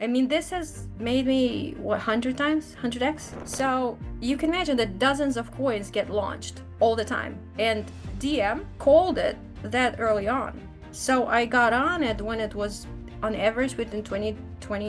I mean, this has made me, what, 100 times? 100x? So you can imagine that dozens of coins get launched all the time. And DM called it that early on. So I got on it when it was on average between 20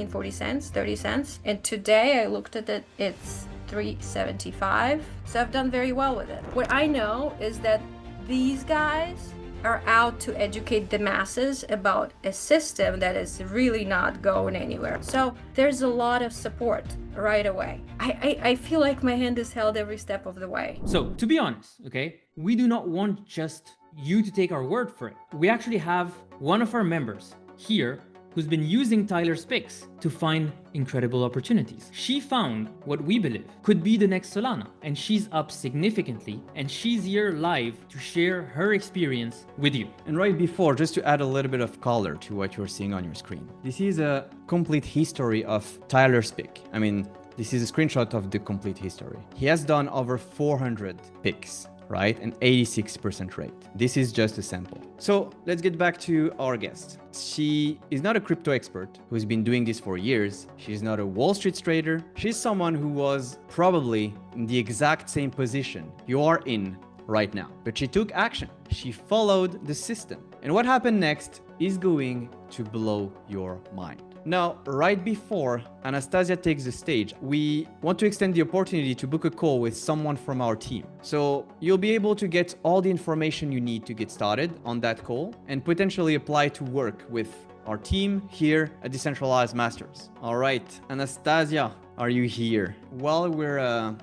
and 40 cents, 30 cents. And today I looked at it, it's 375. So I've done very well with it. What I know is that these guys are out to educate the masses about a system that is really not going anywhere. So there's a lot of support right away. I feel like my hand is held every step of the way. So to be honest, okay, we do not want just you to take our word for it. We actually have one of our members here who's been using Tyler's picks to find incredible opportunities. She found what we believe could be the next Solana, and she's up significantly, and she's here live to share her experience with you. And right before, just to add a little bit of color to what you're seeing on your screen, this is a complete history of Tyler's pick. I mean, this is a screenshot of the complete history. He has done over 400 picks, right? An 86% rate. This is just a sample. So let's get back to our guest. She is not a crypto expert who's been doing this for years. She's not a Wall Street trader. She's someone who was probably in the exact same position you are in right now. But she took action. She followed the system. And what happened next is going to blow your mind. Now, right before Anastasia takes the stage, we want to extend the opportunity to book a call with someone from our team. So you'll be able to get all the information you need to get started on that call and potentially apply to work with our team here at Decentralized Masters. All right, Anastasia, are you here? While we're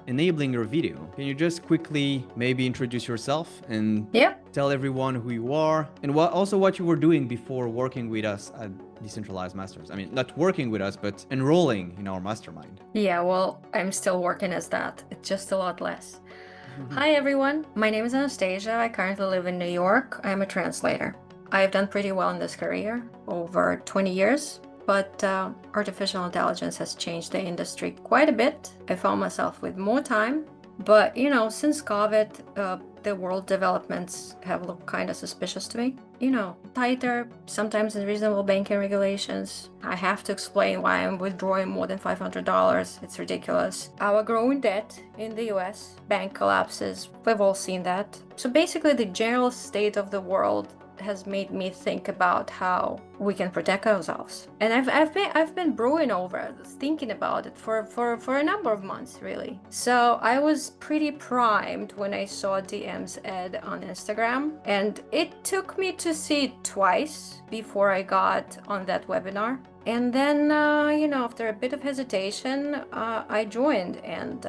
enabling your video, can you just quickly maybe introduce yourself and tell everyone who you are and also what you were doing before working with us at Decentralized Masters? I mean, not working with us, but enrolling in our mastermind. Yeah, well, I'm still working as that. It's just a lot less. Hi, everyone. My name is Anastasia. I currently live in New York. I'm a translator. I've done pretty well in this career, over 20 years. But artificial intelligence has changed the industry quite a bit. I found myself with more time. But, you know, since COVID, the world developments have looked kind of suspicious to me. You know, tighter, sometimes unreasonable banking regulations. I have to explain why I'm withdrawing more than $500. It's ridiculous. Our growing debt in the US, bank collapses. We've all seen that. So basically, the general state of the world has made me think about how we can protect ourselves. And I've been brewing over this, thinking about it for a number of months, really. So I was pretty primed when I saw DM's ad on Instagram, and it took me to see it twice before I got on that webinar. And then, you know, after a bit of hesitation, I joined, and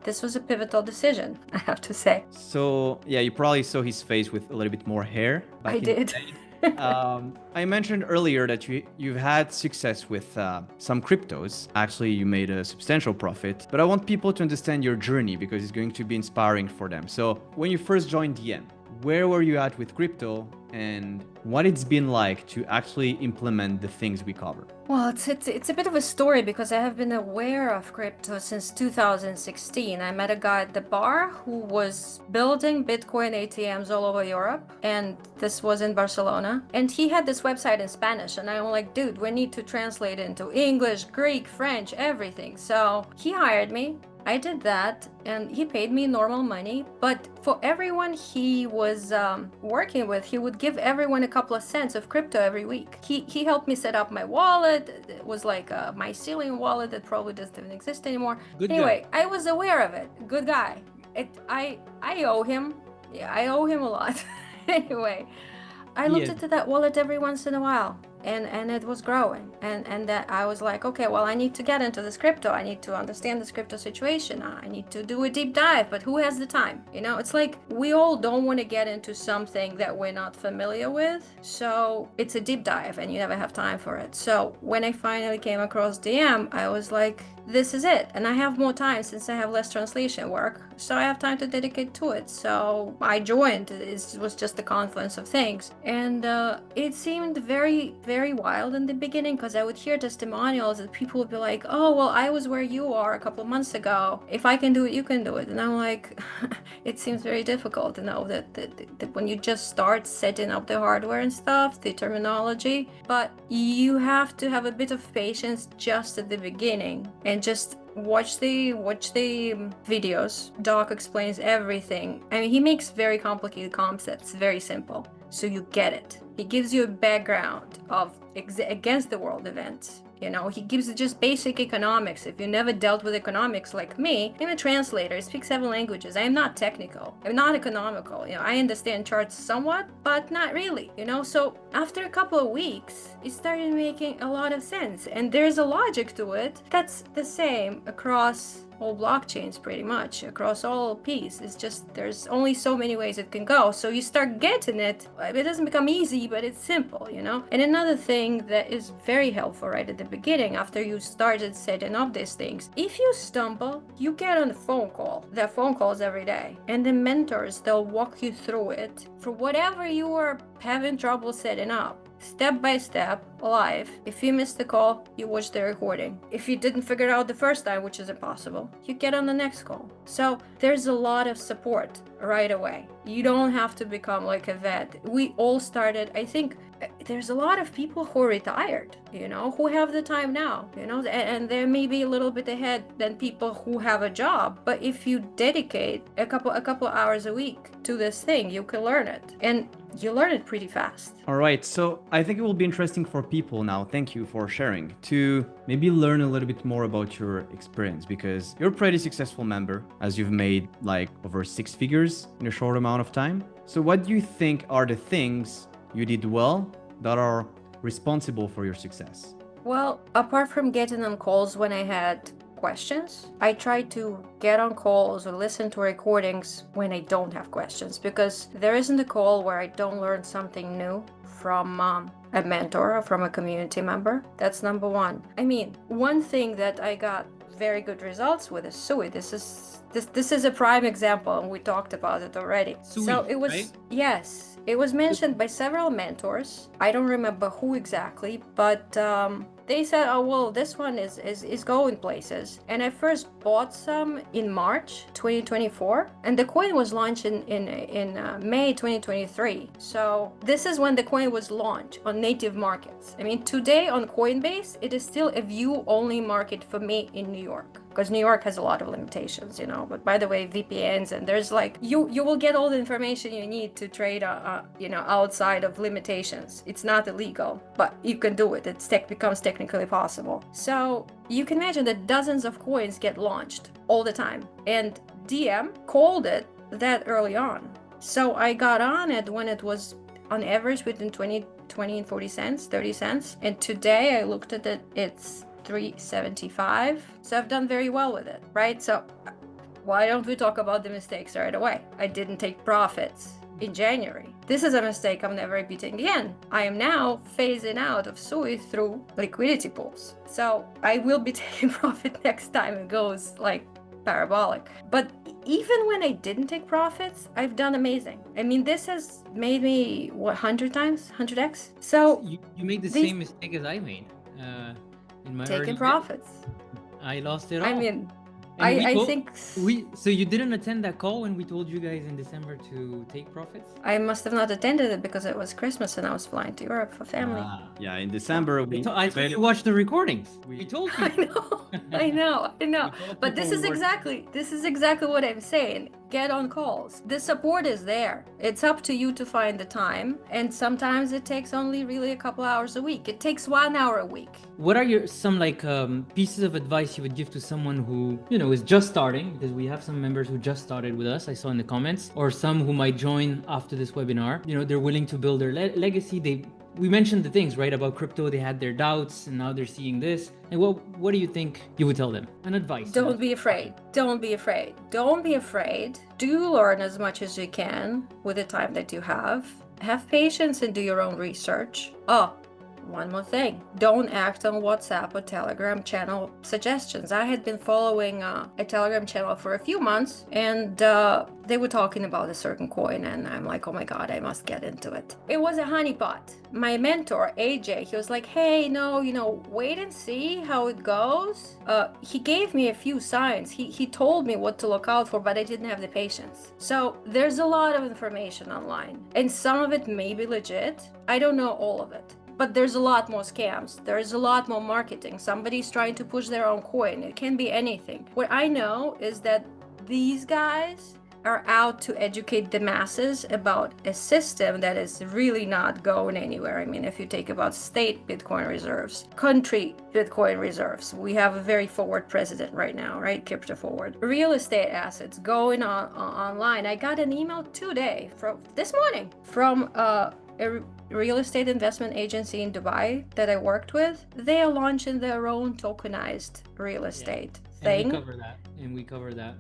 this was a pivotal decision, I have to say. So, yeah, you probably saw his face with a little bit more hair. I did. I mentioned earlier that you've had success with some cryptos. Actually, you made a substantial profit, but I want people to understand your journey because it's going to be inspiring for them. So when you first joined DM, where were you at with crypto and what it's been like to actually implement the things we cover? Well, it's a bit of a story because I have been aware of crypto since 2016. I met a guy at the bar who was building Bitcoin ATMs all over Europe, and this was in Barcelona. And he had this website in Spanish, and I'm like, dude, we need to translate it into English, Greek, French, everything. So he hired me. I did that, and he paid me normal money, but for everyone he was working with, he would give everyone a couple of cents of crypto every week. He helped me set up my wallet. It was like a mycelium wallet that probably doesn't even exist anymore. Anyway, I was aware of it. Good guy. I owe him. Yeah, I owe him a lot. Anyway, I looked into that wallet every once in a while. And it was growing, and that I was like, okay, well, I need to get into this crypto. I need to understand this crypto situation. I need to do a deep dive, but who has the time? You know, it's like we all don't want to get into something that we're not familiar with. So it's a deep dive, and you never have time for it. So when I finally came across DM, I was like, this is it. And I have more time since I have less translation work. So I have time to dedicate to it. So I joined. It was just the confluence of things. And it seemed very, very wild in the beginning because I would hear testimonials that people would be like, oh, well, I was where you are a couple of months ago. If I can do it, you can do it. And I'm like, it seems very difficult to know that when you just start setting up the hardware and stuff, the terminology, but you have to have a bit of patience just at the beginning and just watch the videos. Doc explains everything. I mean, he makes very complicated concepts very simple, so you get it. He gives you a background of against the world events. You know, he gives you just basic economics. If you never dealt with economics like me, I'm a translator. I speak 7 languages. I am not technical. I'm not economical. You know, I understand charts somewhat, but not really. You know, so after a couple of weeks, it started making a lot of sense. And there's a logic to it that's the same across all blockchains, pretty much across all Ps. It's just there's only so many ways it can go, so you start getting it. It doesn't become easy, but it's simple, you know. And another thing that is very helpful right at the beginning, after you started setting up these things, if you stumble, you get on a phone call. There are phone calls every day, and the mentors, they'll walk you through it for whatever you are having trouble setting up, step by step, live. If you missed the call, you watch the recording. If you didn't figure it out the first time, which is impossible, you get on the next call. So there's a lot of support right away. You don't have to become like a vet. We all started, I think there's a lot of people who are retired, you know, who have the time now, you know, and they're maybe a little bit ahead than people who have a job. But if you dedicate a couple hours a week to this thing, you can learn it, and you learn it pretty fast. All right, so I think it will be interesting for people now, thank you for sharing, to maybe learn a little bit more about your experience, because you're a pretty successful member, as you've made like over 6 figures in a short amount of time. So what do you think are the things you did well that are responsible for your success? Well, apart from getting on calls when I had questions, I try to get on calls or listen to recordings when I don't have questions, because there isn't a call where I don't learn something new from a mentor or from a community member. That's number one. I mean, one thing that I got very good results with is Sui. This is a prime example, and we talked about it already. Sui, so it was, right? yes, it was mentioned by several mentors. I don't remember who exactly, but they said, oh, well, this one is going places. And I first bought some in March 2024, and the coin was launched in May 2023. So this is when the coin was launched on native markets. I mean, today on Coinbase, it is still a view-only market for me in New York, because New York has a lot of limitations, you know. But by the way, VPNs, and there's like, you will get all the information you need to trade, you know, outside of limitations. It's not illegal, but you can do it. It becomes technically possible. So you can imagine that dozens of coins get launched all the time, and DM called it that early on. So I got on it when it was on average between 20 and 40 cents, 30 cents. And today I looked at it, it's $3.75. So I've done very well with it, right? So why don't we talk about the mistakes right away? I didn't take profits in January. This is a mistake I'm never repeating again. I am now phasing out of Sui through liquidity pools. So I will be taking profit next time it goes like parabolic. But even when I didn't take profits, I've done amazing. I mean, this has made me, what, 100 times? 100x? So you made the same mistake as I made in my taking profits. I lost it all. I mean, And I think so you didn't attend that call when we told you guys in December to take profits? I must have not attended it because it was Christmas and I was flying to Europe for family. Yeah, in December I thought you watched the recordings. We told you. I know. But this is exactly what I'm saying. Get on calls. The support is there. It's up to you to find the time, and sometimes it takes only really a couple hours a week. It takes 1 hour a week. What are some pieces of advice you would give to someone who, you know, is just starting? Because we have some members who just started with us, I saw in the comments, or some who might join after this webinar. You know, they're willing to build their legacy. We mentioned the things, right, about crypto. They had their doubts, and now they're seeing this. And what do you think you would tell them? An advice. Don't be afraid. Don't be afraid. Don't be afraid. Do learn as much as you can with the time that you have. Have patience and do your own research. Oh, one more thing. Don't act on WhatsApp or Telegram channel suggestions. I had been following a Telegram channel for a few months, and they were talking about a certain coin, and I'm like, oh my God, I must get into it. It was a honeypot. My mentor, AJ, he was like, hey, no, wait and see how it goes. He gave me a few signs. He told me what to look out for, but I didn't have the patience. So there's a lot of information online, and some of it may be legit. I don't know all of it. But there's a lot more scams. There is a lot more marketing. Somebody's trying to push their own coin. It can be anything. What I know is that these guys are out to educate the masses about a system that is really not going anywhere. I mean, if you take about state Bitcoin reserves, country Bitcoin reserves, we have a very forward president right now, right? Crypto forward. Real estate assets going on online. I got an email today this morning from a real estate investment agency in Dubai that I worked with. They are launching their own tokenized real estate thing. And we cover that.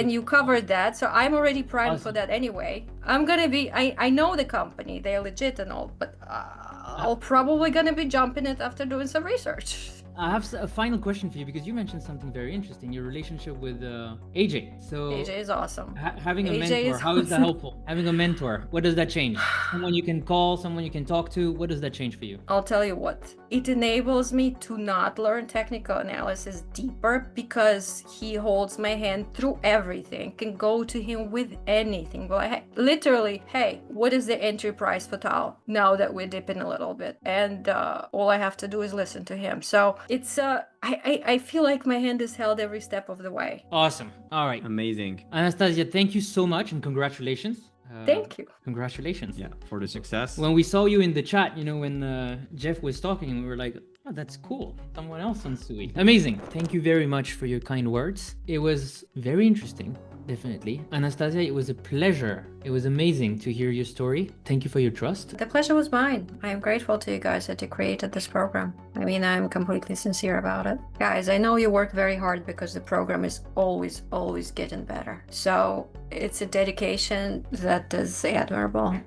You covered that, so I'm already primed for Awesome. that anyway. I'm gonna be, I know the company, they're legit and all, but I'll probably gonna be jumping it after doing some research. I have a final question for you, because you mentioned something very interesting, your relationship with AJ. So AJ is awesome. Having a AJ mentor, is how is that awesome. helpful? Having a mentor, what does that change? Someone you can call, someone you can talk to, what does that change for you? I'll tell you what, it enables me to not learn technical analysis deeper because he holds my hand through everything, can go to him with anything. But literally, hey, what is the entry price for Tau now that we're dipping a little bit? And all I have to do is listen to him. So it's I feel like my hand is held every step of the way. Awesome. All right. Amazing. Anastasia, thank you so much and congratulations. Thank you. Congratulations. Yeah, for the success. When we saw you in the chat, when Jeff was talking, we were like, oh, that's cool. Someone else on Sui. Amazing. Thank you very much for your kind words. It was very interesting. Definitely. Anastasia, it was a pleasure. It was amazing to hear your story. Thank you for your trust. The pleasure was mine. I am grateful to you guys that you created this program. I mean, I'm completely sincere about it. Guys, I know you work very hard because the program is always, always getting better. So it's a dedication that is admirable.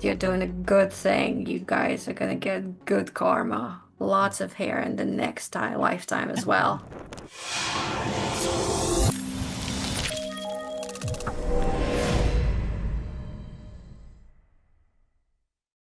You're doing a good thing. You guys are gonna get good karma. Lots of hair in the next lifetime as well.